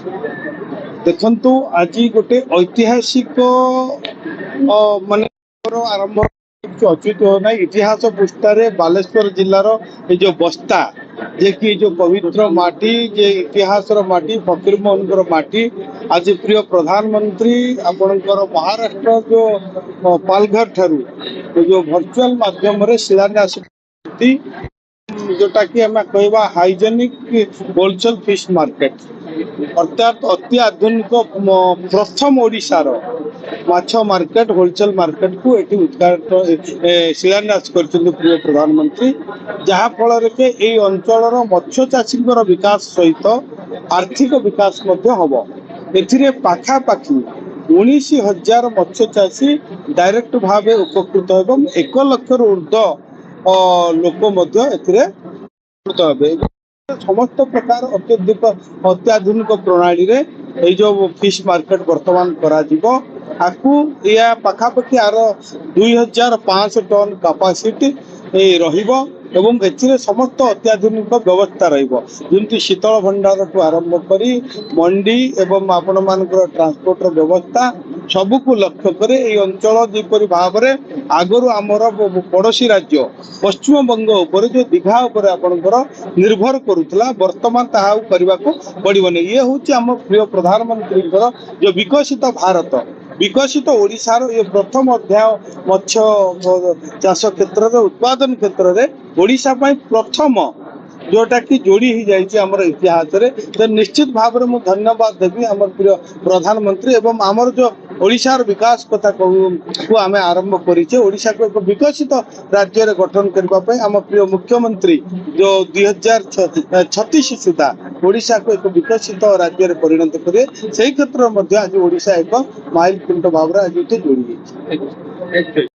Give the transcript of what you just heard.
देखंतु आज गोटे ऐतिहासिक माने आरंभ अच्युत होना इतिहास पृष्ठारे बालेश्वर जिलार ये जो बस्ता जे कि जो पवित्र माटी जे इतिहास माटी फकीर मोहन माटी आज प्रिय प्रधानमंत्री आपणकर महाराष्ट्र जो पालघर ठारू जो वर्चुअल माध्यम रे शिलान्यास जोटा कि हमें कहवा हाइजेनिक होलसेल फिश मार्केट अर्थात अति आधुनिक प्रथम ओडिशार माछ मार्केट होलसेल मार्केट को एटी उद्घाटन शिलान्यास करछन्ती प्रिय प्रधानमंत्री जहाँ फल के এই অঞ্চলর मत्स्य चाषी विकास सहित आर्थिक विकास हब एथिरे पाखापाखि 19,000 मत्स्य चाषी डायरेक्ट भाव उपकृत एवं 1 लाख ऊर्ध्व लोक उपकृत हे समस्त प्रकार अत्याधुनिक प्रणाली रे ये जो फिश मार्केट वर्तमान करा या पाखापाखि आर 2,500 टन कैपेसिटी रहिबो एवं एथिरे समस्त अत्याधुनिक व्यवस्था रहिबो जेमति शीतल भंडार को आरंभ करी मंडी एवं आपण मानकर ट्रांसपोर्ट व्यवस्था सबू को लक्ष्य करे ये अंचल जीपरी भाव में आगु आमर पड़ोशी राज्य पश्चिम बंग उपर जो दीघा उपर आपणकर निर्भर करुला वर्तमान ताहा करने को पड़ोनी ये हूँ आम प्रिय प्रधानमंत्री जो विकसित भारत विकसित ओडिशार ये प्रथम अध्याय मत्स्य चाष क्षेत्र में उत्पादन क्षेत्र में ओडिशा प्रथम जोटा कि जोड़ी ही जाइए आमर इतिहास रे तो निश्चित भाव में मुझे धन्यवाद देवी आम प्रिय प्रधानमंत्री एवं आमर जो ओडिशार विकास कथा को आम आरंभ करें ओडिशा को एक विकसित राज्य गठन करने आम प्रिय मुख्यमंत्री जो 2036 सुधा ओडिशा को एक विकसित राज्य परिणत करे से क्षेत्र में आज ओडिशा एक माइल खुंट भाव आज जोड़ी।